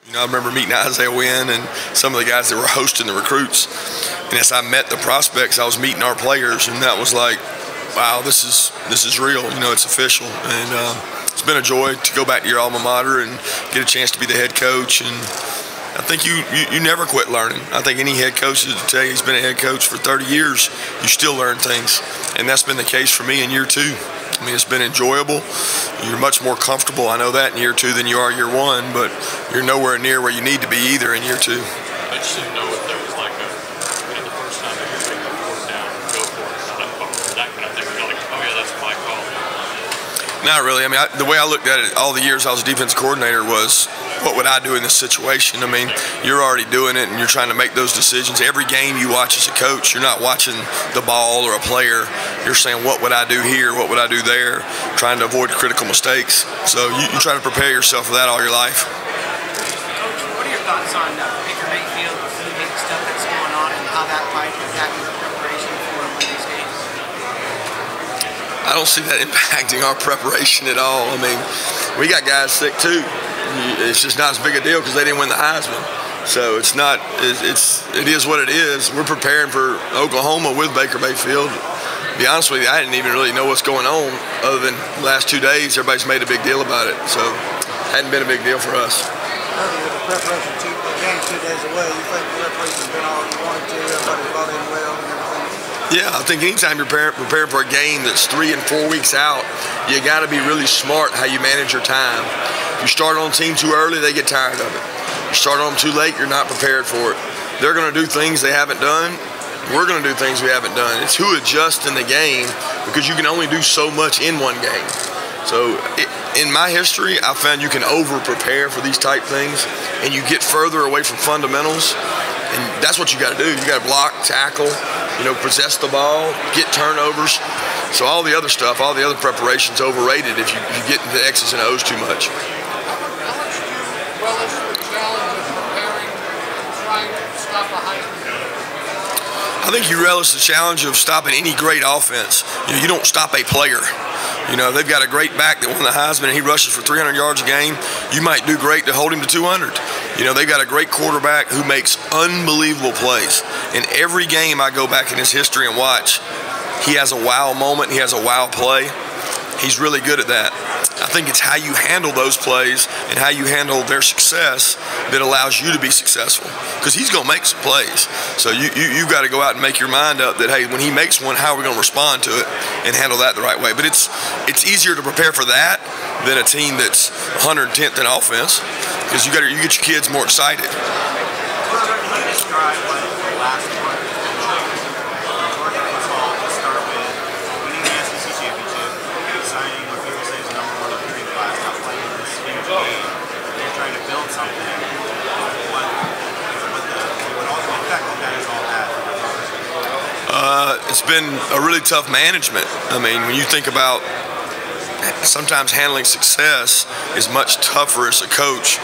You know, I remember meeting Isaiah Wynn and some of the guys that were hosting the recruits. And as I met the prospects, I was meeting our players, and that was like, wow, this is real. You know, it's official. And it's been a joy to go back to your alma mater and get a chance to be the head coach. And I think you never quit learning. I think any head coach is to tell you he's been a head coach for 30 years, you still learn things. And that's been the case for me in year 2. I mean, it's been enjoyable. You're much more comfortable, I know that, in year 2 than you are year 1, but you're nowhere near where you need to be either in year 2. I just didn't know if there was like a, you know, the first time that you're taking the fourth down, go for it, that kind of thing. You're like, oh yeah, that's my call. Not really. I mean, the way I looked at it all the years I was a defense coordinator was, what would I do in this situation? I mean, you're already doing it and you're trying to make those decisions. Every game you watch as a coach, you're not watching the ball or a player. You're saying, what would I do here? What would I do there? Trying to avoid critical mistakes. So you try to prepare yourself for that all your life. Coach, what are your thoughts on Baker Mayfield, the flu stuff that's going on, and how that might impact your preparation for one of these games? I don't see that impacting our preparation at all. I mean, we got guys sick too. It's just not as big a deal because they didn't win the Heisman. So it's not. It is what it is. We're preparing for Oklahoma with Baker Mayfield. To be honest with you, I didn't even really know what's going on other than the last 2 days. Everybody's made a big deal about it. So it hadn't been a big deal for us. With the preparation, the game 2 days away, you think the preparation's been all you wanted to? Everybody's brought in well and everything? Yeah, I think anytime you're preparing for a game that's 3 and 4 weeks out, you got to be really smart how you manage your time. If you start on a team too early, they get tired of it. You start on them too late, you're not prepared for it. They're going to do things they haven't done. We're going to do things we haven't done. It's who adjusts in the game because you can only do so much in one game. So in my history, I found you can over-prepare for these type things and you get further away from fundamentals. And that's what you got to do. You got to block, tackle, you know, possess the ball, get turnovers. So all the other stuff, all the other preparation's overrated if you get into X's and O's too much. I think you relish the challenge of stopping any great offense. You know, you don't stop a player. You know, they've got a great back that won the Heisman and he rushes for 300 yards a game. You might do great to hold him to 200. You know, they've got a great quarterback who makes unbelievable plays. In every game I go back in his history and watch, he has a wow moment, he has a wow play. He's really good at that. I think it's how you handle those plays and how you handle their success that allows you to be successful. Because he's going to make some plays. So you've got to go out and make your mind up that, hey, when he makes one, how are we going to respond to it and handle that the right way? But it's easier to prepare for that than a team that's 110th in offense because you get your kids more excited. It's been a really tough management. I mean, when you think about sometimes handling success is much tougher as a coach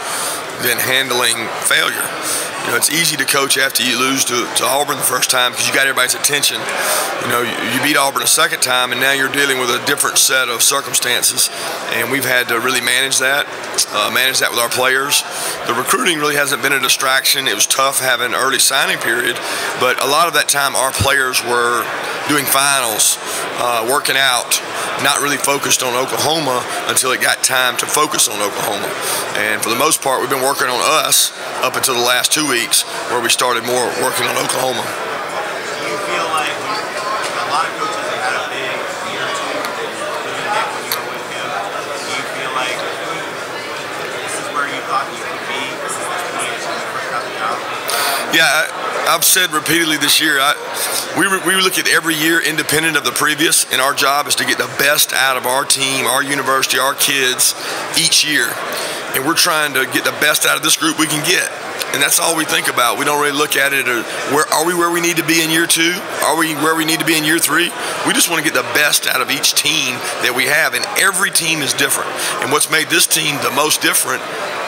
than handling failure. You know, it's easy to coach after you lose to Auburn the first time because you got everybody's attention. You know, you beat Auburn a second time and now you're dealing with a different set of circumstances. And we've had to really manage that with our players. The recruiting really hasn't been a distraction. It was tough having an early signing period, but a lot of that time our players were doing finals, working out, not really focused on Oklahoma until it got time to focus on Oklahoma. And for the most part, we've been working on us up until the last 2 weeks where we started more working on Oklahoma. Do you feel like a lot of coaches have had a big year or two doing that when you were with him? Do you feel like this is where you thought you could be? This is the point when you first got the job? Yeah, I've said repeatedly this year, we look at every year independent of the previous, and our job is to get the best out of our team, our university, our kids each year. And we're trying to get the best out of this group we can get. And that's all we think about. We don't really look at it as, are we where we need to be in year 2? Are we where we need to be in year 3? We just want to get the best out of each team that we have, and every team is different. And what's made this team the most different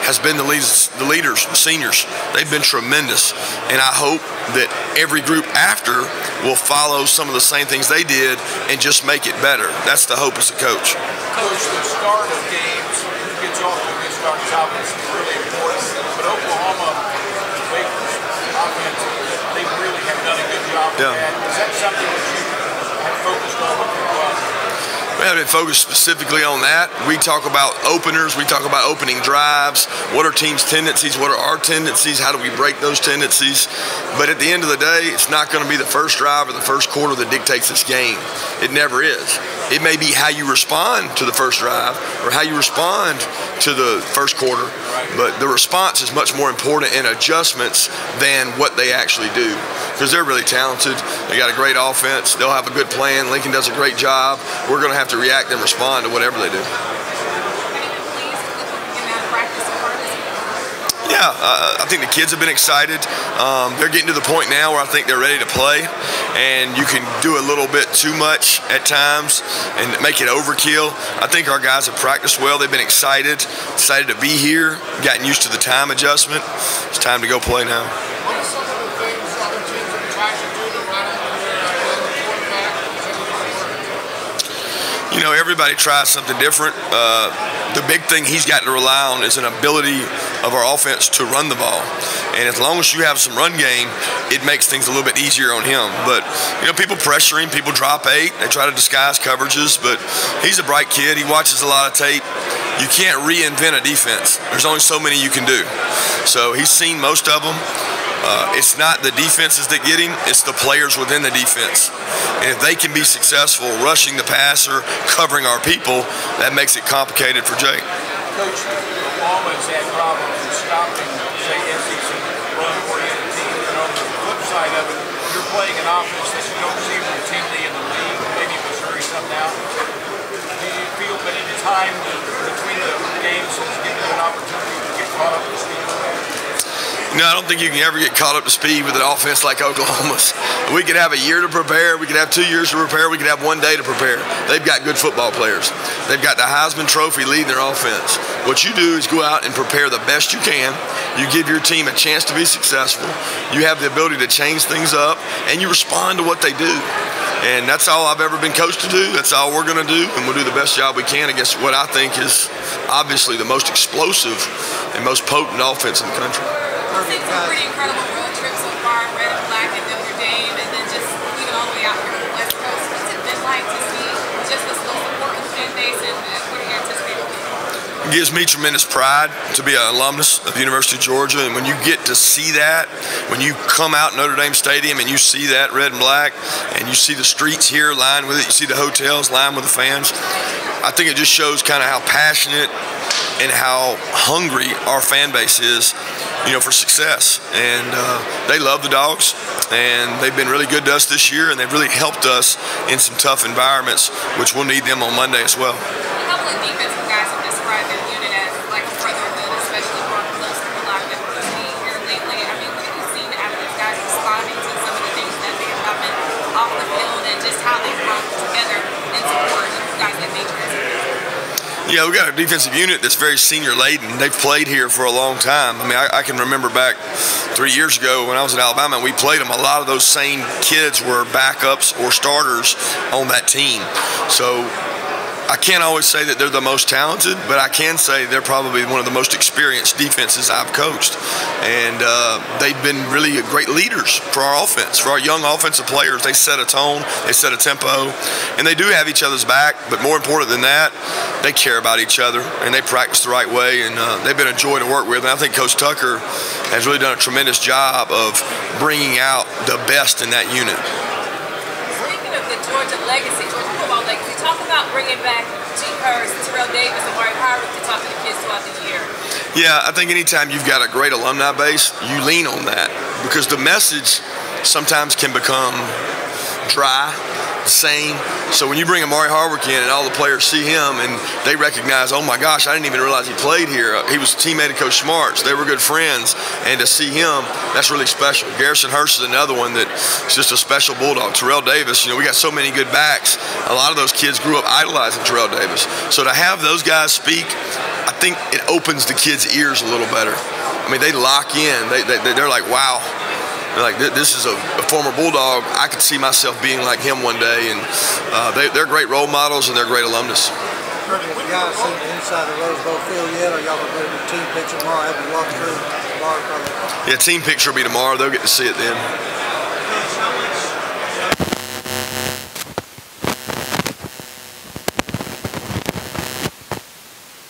has been the leaders, the seniors. They've been tremendous. And I hope that every group after will follow some of the same things they did and just make it better. That's the hope as a coach. Coach, the start of games, who gets off to a good start is obviously really important, but We haven't been focused specifically on that. We talk about openers. We talk about opening drives. What are teams' tendencies? What are our tendencies? How do we break those tendencies? But at the end of the day, it's not going to be the first drive or the first quarter that dictates this game. It never is. It may be how you respond to the first drive or how you respond to the first quarter, but the response is much more important in adjustments than what they actually do, because they're really talented. They got a great offense. They'll have a good plan. Lincoln does a great job. We're going to have to react and respond to whatever they do. Yeah, I think the kids have been excited. They're getting to the point now where I think they're ready to play, and you can do a little bit too much at times and make it overkill. I think our guys have practiced well. They've been excited to be here, gotten used to the time adjustment. It's time to go play now. What are some of the things other teams have tried to do to run it the quarterback? You know, everybody tries something different. The big thing he's got to rely on is an ability of our offense to run the ball. And as long as you have some run game, it makes things a little bit easier on him. But, you know, people pressure him, people drop 8, they try to disguise coverages, but he's a bright kid. He watches a lot of tape. You can't reinvent a defense. There's only so many you can do. So he's seen most of them. It's not the defenses that get him, it's the players within the defense. And if they can be successful rushing the passer, covering our people, that makes it complicated for Jake. Coach, Oklahoma's had problems in stopping, say, SEC run-oriented teams. And on the flip side of it, you're playing an offense that you don't see routinely in the league. Maybe Missouri something out. Do you feel that at the time between the games has given you an opportunity to get caught up to speed with that? No, I don't think you can ever get caught up to speed with an offense like Oklahoma's. We could have a year to prepare. We could have 2 years to prepare. We could have 1 day to prepare. They've got good football players. They've got the Heisman Trophy leading their offense. What you do is go out and prepare the best you can. You give your team a chance to be successful. You have the ability to change things up, and you respond to what they do. And that's all I've ever been coached to do. That's all we're going to do, and we'll do the best job we can against what I think is obviously the most explosive and most potent offense in the country. We've seen some pretty incredible road trips so far, red and black at Notre Dame, and then just even all the way out here to the West Coast. What's it been like to see just this little support of the fan base, and what are you anticipating? It gives me tremendous pride to be an alumnus of the University of Georgia, and when you get to see that, when you come out Notre Dame Stadium and you see that red and black, and you see the streets here lined with it, you see the hotels lined with the fans, I think it just shows kind of how passionate and how hungry our fan base is, you know, for success. And they love the Dogs, and they've been really good to us this year, and they've really helped us in some tough environments, which we'll need them on Monday as well. A couple of defensive guys have described their unit as like a brotherhood, especially more close to a lot of them we've seen here lately. I mean, what have you seen out of these guys responding to some of the things that they've gotten off the field, and just how they've grown together in support of guys like Major? Yeah, we got a defensive unit that's very senior laden. They've played here for a long time. I mean, I can remember back 3 years ago when I was at Alabama and we played them. A lot of those same kids were backups or starters on that team. So I can't always say that they're the most talented, but I can say they're probably one of the most experienced defenses I've coached. And they've been really great leaders for our offense, for our young offensive players. They set a tone, they set a tempo, and they do have each other's back. But more important than that, they care about each other, and they practice the right way, and they've been a joy to work with. And I think Coach Tucker has really done a tremendous job of bringing out the best in that unit. Speaking of the Georgia legacy, Georgia football legacy, talk about bringing back Terrell Davis and Marty Howard to talk to the kids throughout the year. Yeah, I think anytime you've got a great alumni base, you lean on that, because the message sometimes can become dry, same. So when you bring Amari Harwick in and all the players see him and they recognize, oh my gosh, I didn't even realize he played here. He was a teammate of Coach Smart's. They were good friends, and to see him, that's really special. Garrison Hurst is another one that's just a special Bulldog. Terrell Davis, you know, we got so many good backs. A lot of those kids grew up idolizing Terrell Davis. So to have those guys speak, I think it opens the kids' ears a little better. I mean, they lock in. They're like, wow. They're like, this is a former Bulldog. I could see myself being like him one day, and they're great role models and they're great alumnus. Have you guys seen the inside of the Rose Bowl field yet, or y'all will do a team picture tomorrow? Have you walked through tomorrow? Yeah, team picture will be tomorrow. They'll get to see it then.